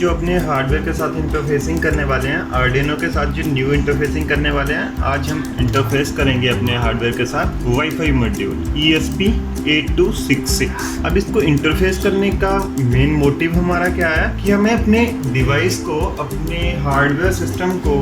जो अपने हार्डवेयर के साथ इंटरफेसिंग करने वाले हैं, आर्डिनो के साथ जो न्यू इंटरफेसिंग करने वाले हैं, आज हम इंटरफेस करेंगे अपने हार्डवेयर के साथ वाईफाई मॉड्यूल ESP8266। अब इसको इंटरफेस करने का मेन मोटिव हमारा क्या है कि हमें अपने डिवाइस को, अपने हार्डवेयर सिस्टम को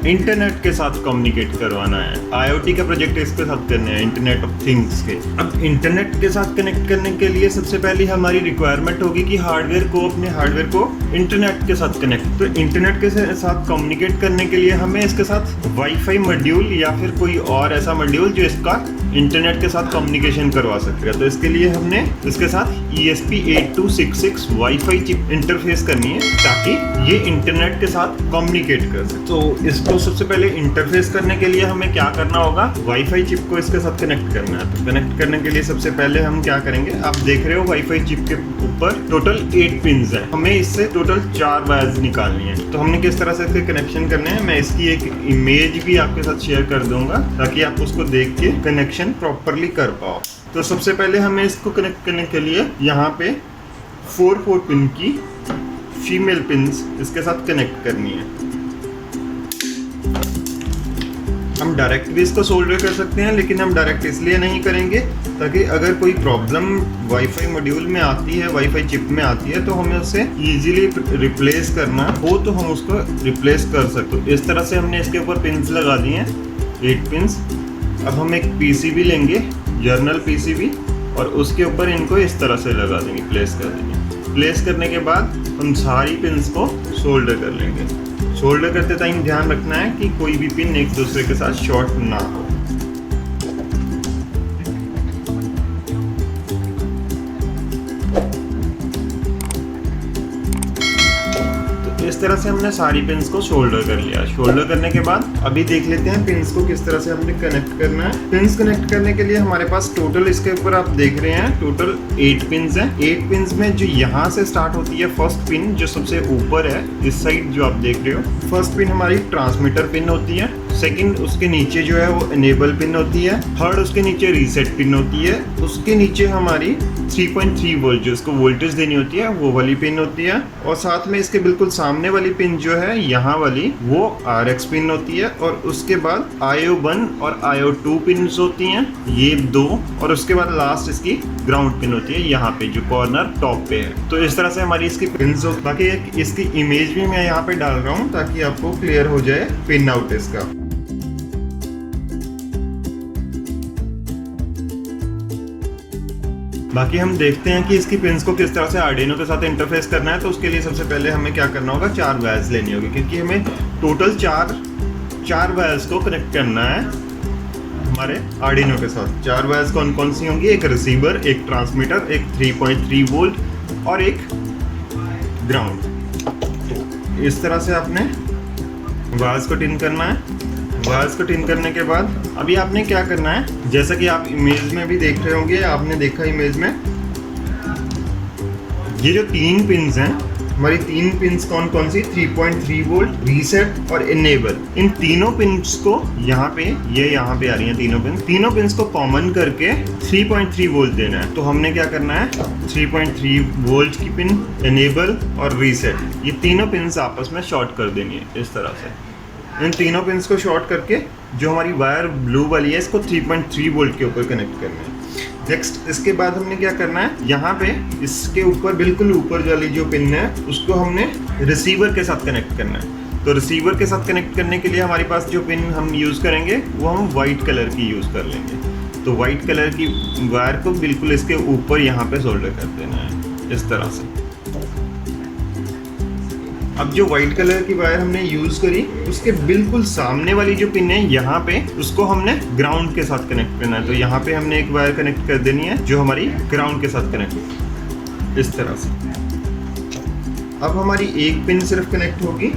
इंटरनेट के साथ कम्युनिकेट करवाना है। IoT का प्रोजेक्ट इसके साथ करना है, इंटरनेट ऑफ थिंग्स के। अब इंटरनेट के साथ कनेक्ट करने के लिए सबसे पहले हमारी रिक्वायरमेंट होगी कि अपने हार्डवेयर को इंटरनेट के साथ कनेक्ट। तो इंटरनेट के साथ कम्युनिकेट करने के लिए हमें इसके साथ वाईफाई मॉड्यूल या फिर कोई और ऐसा मॉड्यूल जो इसका इंटरनेट के साथ कम्युनिकेशन करवा सकेगा। तो इसके लिए हमने इसके साथ ESP8266 वाईफाई चिप इंटरफेस करनी है ताकि ये इंटरनेट के साथ कम्युनिकेट कर सके। तो इसको सबसे पहले इंटरफेस करने के लिए हमें क्या करना होगा, वाईफाई चिप को इसके साथ कनेक्ट करना है। तो कनेक्ट करने के लिए सबसे पहले हम क्या करेंगे, आप देख रहे हो वाईफाई चिप के ऊपर टोटल 8 पिन्स है। हमें इससे टोटल 4 वायर्स निकालनी है। तो हमने किस तरह से इसके कनेक्शन करने हैं, मैं इसकी एक इमेज भी आपके साथ शेयर कर दूंगा ताकि आप उसको देख के कनेक्शन प्रॉपर्ली कर पाओ। तो सबसे पहले हमें इसको कनेक्ट करने के लिए यहाँ पे 4 पिन की फीमेल पिन्स इसके साथ कनेक्ट करनी है। हम डायरेक्ट भी इसको सोल्डर कर सकते हैं, लेकिन हम डायरेक्ट इसलिए नहीं करेंगे ताकि अगर कोई प्रॉब्लम वाईफाई मॉड्यूल में आती है, वाईफाई चिप में आती है, तो हमें उसे इजीली रिप्लेस करना हो तो हम उसको रिप्लेस कर सकते हो। इस तरह से हमने इसके ऊपर पिन्स लगा दी हैं, 8 पिन्स। अब हम एक PCB लेंगे, जर्नल PCB, और उसके ऊपर इनको इस तरह से लगा देंगे, प्लेस कर देंगे। प्लेस करने के बाद हम सारी पिन्स को सोल्डर कर लेंगे। सोल्डर करते टाइम ध्यान रखना है कि कोई भी पिन एक दूसरे के साथ शॉर्ट ना हो। इस तरह से हमने सारी पिन्स को शोल्डर कर लिया। शोल्डर करने के बाद अभी देख लेते हैं पिन्स को किस तरह से हमने कनेक्ट करना है। पिन्स कनेक्ट करने के लिए हमारे पास टोटल, इसके ऊपर आप देख रहे हैं, टोटल 8 पिन्स हैं। 8 पिन्स में जो यहाँ से स्टार्ट होती है फर्स्ट पिन, जो सबसे ऊपर है इस साइड जो आप देख रहे हो, फर्स्ट पिन हमारी ट्रांसमीटर पिन होती है। सेकंड उसके नीचे जो है वो इनेबल पिन होती है। थर्ड उसके नीचे रीसेट पिन होती है। उसके नीचे हमारी 3.3 वोल्ट जो इसको वोल्टेज देनी होती है वो वाली पिन होती है। और साथ में इसके बिल्कुल सामने वाली पिन जो है यहाँ वाली, वो RX पिन होती है। और उसके बाद IO1 और IO2 पिन होती हैं, ये 2। और उसके बाद लास्ट इसकी ग्राउंड पिन होती है यहाँ पे जो कॉर्नर टॉप पे है। तो इस तरह से हमारी इसकी पिन्स हो। बाकी इसकी इमेज भी मैं यहाँ पे डाल रहा हूँ ताकि आपको क्लियर हो जाए पिन आउट इसका। बाकी हम देखते हैं कि इसकी पिन्स को किस तरह से आर्डिनो के साथ इंटरफेस करना है। तो उसके लिए सबसे पहले हमें क्या करना होगा, 4 वायर्स लेनी होगी, क्योंकि हमें टोटल 4 वायर्स को कनेक्ट करना है हमारे आर्डिनो के साथ। 4 वायर्स कौन कौन सी होंगी, एक रिसीवर, एक ट्रांसमीटर, एक 3.3 वोल्ट और एक ग्राउंड। तो इस तरह से आपने वायर्स को टिन करना है। वायर्स को टिन करने के बाद अभी आपने क्या करना है, जैसा कि आप इमेज में भी देख रहे होंगे, आपने देखा इमेज में, ये जो 3 पिन्स हैं हमारी, 3 पिन्स कौन कौन सी, 3.3 वोल्ट, रीसेट और इनेबल। इन तीनों पिन्स को यहाँ पे, ये यहाँ पे आ रही हैं तीनों पिन्स को कॉमन करके 3.3 वोल्ट देना है। तो हमने क्या करना है, 3.3 वोल्ट की पिन, इनेबल और रीसेट, ये तीनों पिन्स आपस में शॉर्ट कर देनी है इस तरह से। इन तीनों पिन्स को शॉर्ट करके जो हमारी वायर ब्लू वाली है इसको 3.3 वोल्ट के ऊपर कनेक्ट करना है। नेक्स्ट इसके बाद हमने क्या करना है, यहाँ पे इसके ऊपर बिल्कुल ऊपर वाली जो पिन है उसको हमने रिसीवर के साथ कनेक्ट करना है। तो रिसीवर के साथ कनेक्ट करने के लिए हमारे पास जो पिन हम यूज़ करेंगे वो हम वाइट कलर की यूज़ कर लेंगे। तो वाइट कलर की वायर को बिल्कुल इसके ऊपर यहाँ पे सोल्डर कर देना है इस तरह से। अब जो व्हाइट कलर की वायर हमने यूज करी, उसके बिल्कुल सामने वाली जो पिन है यहाँ पे, उसको हमने ग्राउंड के साथ कनेक्ट करना है। तो यहाँ पे हमने एक वायर कनेक्ट कर देनी है जो हमारी ग्राउंड के साथ कनेक्ट, इस तरह से। अब हमारी एक पिन सिर्फ कनेक्ट होगी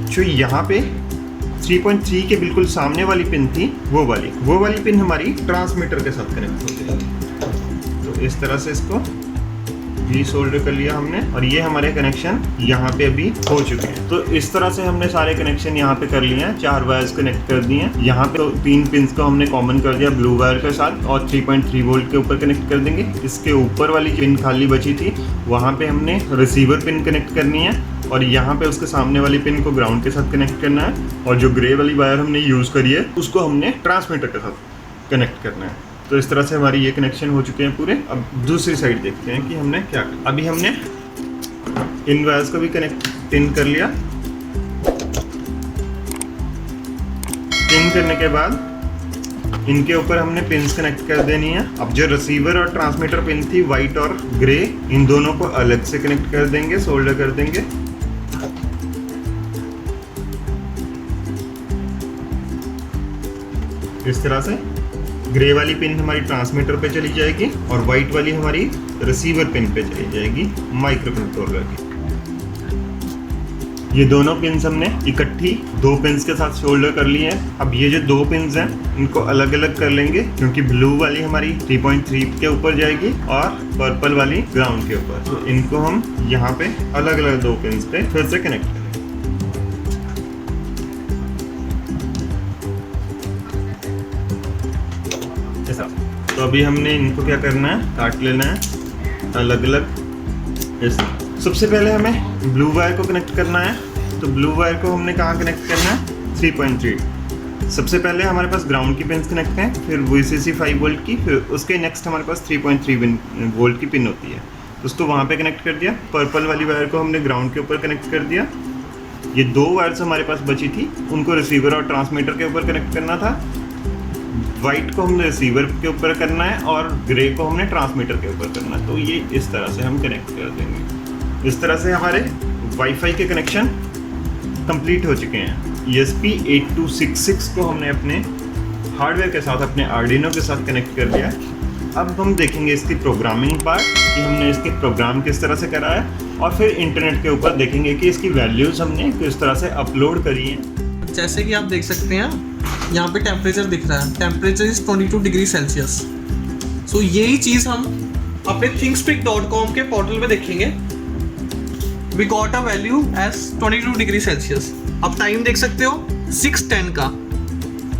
जो यहाँ पे 3.3 के बिल्कुल सामने वाली पिन थी, वो वाली पिन हमारी ट्रांसमीटर के साथ कनेक्ट हो गई। तो इस तरह से इसको भी सोल्डर कर लिया हमने, और ये हमारे कनेक्शन यहाँ पे अभी हो चुके हैं। तो इस तरह से हमने सारे कनेक्शन यहाँ पे कर लिए हैं, 4 वायर्स कनेक्ट कर दिए हैं। यहाँ पे 3 पिंस को हमने कॉमन कर दिया ब्लू वायर के साथ, और 3.3 वोल्ट के ऊपर कनेक्ट कर देंगे। इसके ऊपर वाली पिन खाली बची थी, वहाँ पे हमने रिसीवर पिन कनेक्ट करनी है, और यहाँ पे उसके सामने वाली पिन को ग्राउंड के साथ कनेक्ट करना है, और जो ग्रे वाली वायर हमने यूज़ करी है उसको हमने ट्रांसमीटर के साथ कनेक्ट करना है। तो इस तरह से हमारी ये कनेक्शन हो चुके हैं पूरे। अब दूसरी साइड देखते हैं कि हमने क्या कर। अभी हमने इन वायर्स को भी कनेक्ट इन कर लिया। इन करने के बाद इनके ऊपर हमने पिन्स कनेक्ट कर देनी है। अब जो रिसीवर और ट्रांसमीटर पिन थी वाइट और ग्रे, इन दोनों को अलग से कनेक्ट कर देंगे, सोल्डर कर देंगे। इस तरह से ग्रे वाली पिन हमारी ट्रांसमीटर पे चली जाएगी और वाइट वाली हमारी रिसीवर पिन पे चली जाएगी माइक्रो कंट्रोलर की। ये दोनों पिन्स हमने इकट्ठी 2 पिन्स के साथ सोल्डर कर लिए हैं। अब ये जो 2 पिन्स हैं इनको अलग अलग कर लेंगे, क्योंकि ब्लू वाली हमारी 3.3 के ऊपर जाएगी और पर्पल वाली ग्राउंड के ऊपर। तो इनको हम यहाँ पे अलग अलग 2 पिन्स पे फिर से कनेक्ट करेंगे। तो अभी हमने इनको क्या करना है, काट लेना है अलग अलग। सबसे पहले हमें ब्लू वायर को कनेक्ट करना है। तो ब्लू वायर को हमने कहाँ कनेक्ट करना है, 3.3। सबसे पहले हमारे पास ग्राउंड की पिन कनेक्ट हैं, फिर VCC 5 वोल्ट की, फिर उसके नेक्स्ट हमारे पास 3.3 वोल्ट की पिन होती है, उसको वहाँ पे कनेक्ट कर दिया। पर्पल वाली वायर को हमने ग्राउंड के ऊपर कनेक्ट कर दिया। ये 2 वायर्स हमारे पास बची थी, उनको रिसीवर और ट्रांसमीटर के ऊपर कनेक्ट करना था। वाइट को हमने रिसीवर के ऊपर करना है और ग्रे को हमने ट्रांसमीटर के ऊपर करना है। तो ये इस तरह से हम कनेक्ट कर देंगे। इस तरह से हमारे वाईफाई के कनेक्शन कंप्लीट हो चुके हैं। ESP8266 को हमने अपने हार्डवेयर के साथ, अपने आर्डिनो के साथ कनेक्ट कर दिया है। अब हम देखेंगे इसकी प्रोग्रामिंग पार्ट, कि हमने इसके प्रोग्राम किस तरह से करा है, और फिर इंटरनेट के ऊपर देखेंगे कि इसकी वैल्यूज़ हमने किस तरह से अपलोड करी हैं। जैसे कि आप देख सकते हैं यहाँ पे टेम्परेचर दिख रहा है, temperature is 22 degree Celsius. So यही चीज़ हम अपने thingspeak.com के पोर्टल में देखेंगे। We got a value as 22 degree Celsius. अब टाइम देख सकते हो 6:10 का,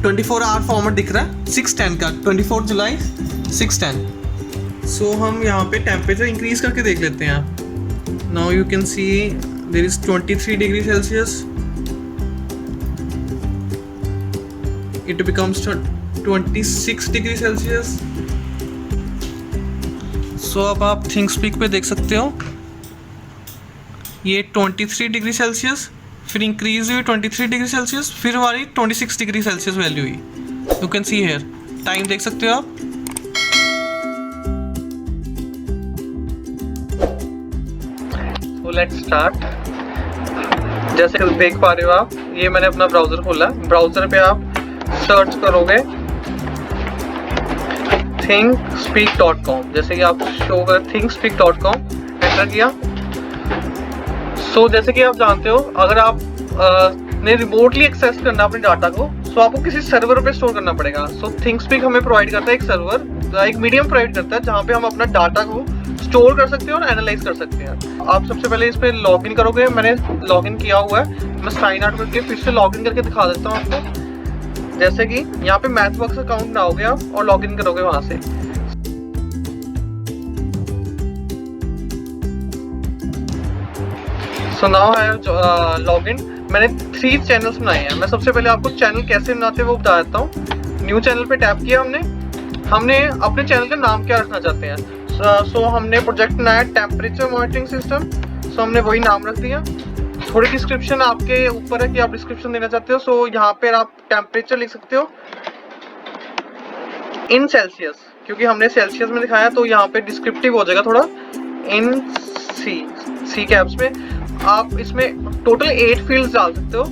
24 आवर फॉर्मेट दिख रहा है 6:10 का, 24 जुलाई 6:10। सो हम यहाँ पे टेम्परेचर इंक्रीज करके देख लेते हैं। Now you can see there is 23 degree Celsius, it becomes 26 degree Celsius. So अब आप थिंगस्पीक पे देख सकते हो ये 23 डिग्री सेल्सियस, फिर इंक्रीज हुई 23 डिग्री सेल्सियस, फिर हमारी 26 डिग्री सेल्सियस वैल्यू हुई। You can see here, time देख सकते हो आप। So let's start. जैसे देख पा रहे हो आप, ये मैंने अपना ब्राउज़र खोला। ब्राउज़र पे आप सर्च करोगे thingspeak.com, जैसे कि आप शो कर thingspeak.com एंटर किया। सो जैसे कि आप जानते हो, अगर आप ने रिमोटली एक्सेस करना अपने डाटा को, सो आपको किसी सर्वर पे स्टोर करना पड़ेगा। सो थिंग्सपीक हमें प्रोवाइड करता है एक सर्वर, एक मीडियम प्रोवाइड करता है जहाँ पे हम अपना डाटा को स्टोर कर सकते हैं और एनालाइज कर सकते हैं। आप सबसे पहले इस पर लॉग इन करोगे। मैंने लॉग इन किया हुआ है, मैं साइन आउट करके फिर से लॉग इन करके दिखा देता हूँ आपको। जैसे कि यहाँ पे मैथबॉक्स अकाउंट बनाओगे आप और लॉग इन करोगे वहाँ से। So now I have log in. मैंने 3 चैनल्स बनाए हैं। मैं सबसे पहले आपको चैनल कैसे बनाते हैं वो बता देता हूँ। न्यू चैनल पे टैप किया हमने अपने चैनल का नाम क्या रखना चाहते हैं। सो हमने प्रोजेक्ट बनाया टेम्परेचर मॉनिटरिंग सिस्टम। सो हमने वही नाम रख दिया। थोड़ी डिस्क्रिप्शन आपके ऊपर है कि आप डिस्क्रिप्शन देना चाहते हो। सो यहाँ पर आप टेम्परेचर लिख सकते हो इन सेल्सियस, क्योंकि हमने सेल्सियस में दिखाया तो यहाँ पे डिस्क्रिप्टिव हो जाएगा थोड़ा। इन सी कैप्स में आप इसमें टोटल 8 फील्ड्स डाल सकते हो।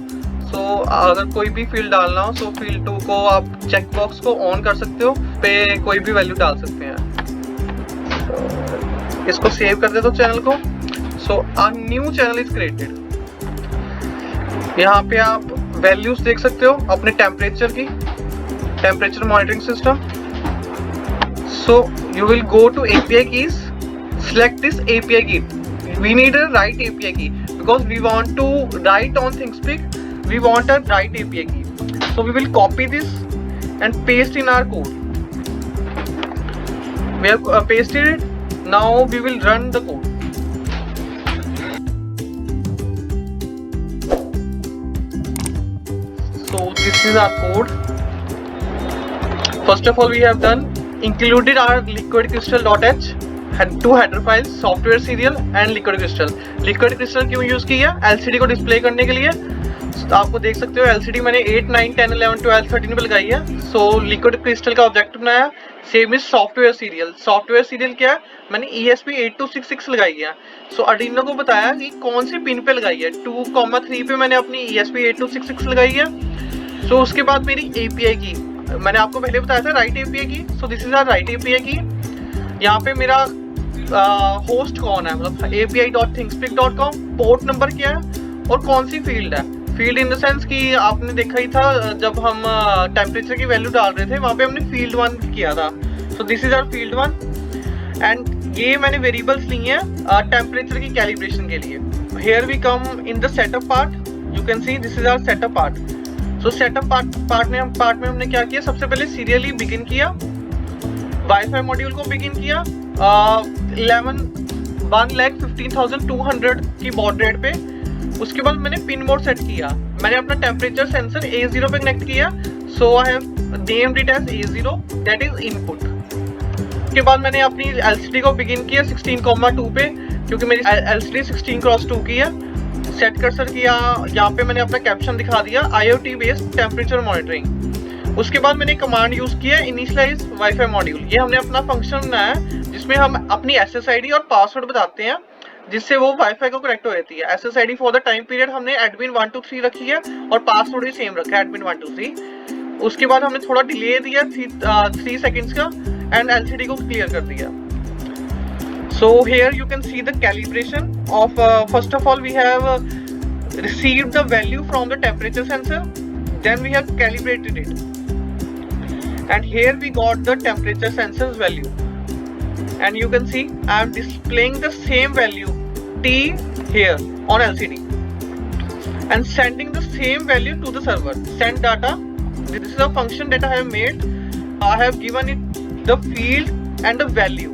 सो अगर कोई भी फील्ड डालना हो, सो फील्ड 2 को आप चेक बॉक्स को ऑन कर सकते हो, पे कोई भी वैल्यू डाल सकते हैं। इसको सेव कर दे दो चैनल को। So a new channel is created. यहाँ पे आप वैल्यूज देख सकते हो अपने टेम्परेचर की, temperature monitoring system. So you will go to API keys, select this API key. We need a right API key because we want to write on ThinkSpeak. We want a right API key. So we will copy this and paste in our code. We have pasted it. Now we will run the code. So this is our code. First of all, we have done included our liquid crystal.h had two header files, software serial and liquid crystal. Liquid crystal क्यों use किया? LCD को display करने के लिए. तो आपको देख सकते हो LCD मैंने 8, 9, 10, 11, 12, 13 पे लगाई है. सो लिक्विड क्रिस्टल का ऑब्जेक्ट बनाया. Same is software serial. Software serial क्या है? मैंने ESP8266 लगाई है. सो Arduino को बताया कि कौन सी पिन पे लगाई है. 2,3 पे मैंने अपनी ESP8266 लगाई है. सो उसके बाद मेरी API की मैंने आपको पहले बताया था write API key. So this is our write API key. यहाँ पे मेरा होस्ट कौन है, मतलब api.thinkSpeak.com, पोर्ट नंबर क्या है और कौन सी फील्ड है. फील्ड इन द सेंस कि आपने देखा ही था जब हम टेम्परेचर की वैल्यू डाल रहे थे वहाँ पे हमने फील्ड 1 किया था. So this is our field 1 and ये मैंने वेरिएबल्स ली हैं टेम्परेचर की कैलिब्रेशन के लिए. Here we come in the setup part. You can see this is our setup part. So setup part में हमने क्या किया, सबसे पहले सीरियली बिगिन किया, वाईफाई मॉड्यूल को बिगिन किया 1,15,200 की बॉड रेट पे. उसके बाद मैंने पिन मोड सेट किया. मैंने अपना टेम्परेचर सेंसर A0 पे कनेक्ट किया. So I have named it as A0, that is input. उसके बाद मैंने अपनी LCD को बिगिन किया 16,2 पे, क्योंकि मेरी LCD 16x2 की है. सेट कर्सर किया. यहाँ पे मैंने अपना कैप्शन दिखा दिया, IoT बेस्ड टेम्परेचर मॉनिटरिंग. उसके बाद मैंने कमांड यूज किया इनिशियलाइज वाईफाई मॉड्यूल. ये हमने अपना फंक्शन बनाया जिसमें हम अपनी SSID और पासवर्ड बताते हैं जिससे वो वाईफाई को कनेक्ट हो जाती है. SSID for the time period हमने admin123 रखी है और पासवर्ड भी सेम रखा है admin123. उसके बाद हमने थोड़ा डिले दिया 3 सेकेंड्स का एंड LCD को क्लियर कर दिया. So here you can see the calibration of first of all we have received the value from the temperature sensor, then we have calibrated it, and here we got the temperature sensor's value, and you can see I am displaying the same value T here on LCD and sending the same value to the server. Send data. This is a function that I have made. I have given it the field and the value.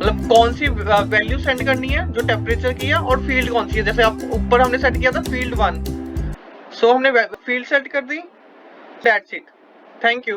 मतलब कौन सी value send करनी है जो temperature की है और field कौन सी है. जैसे आप ऊपर हमने सेट किया था फील्ड 1. सो हमने फील्ड सेट कर दी. That's it. Thank you.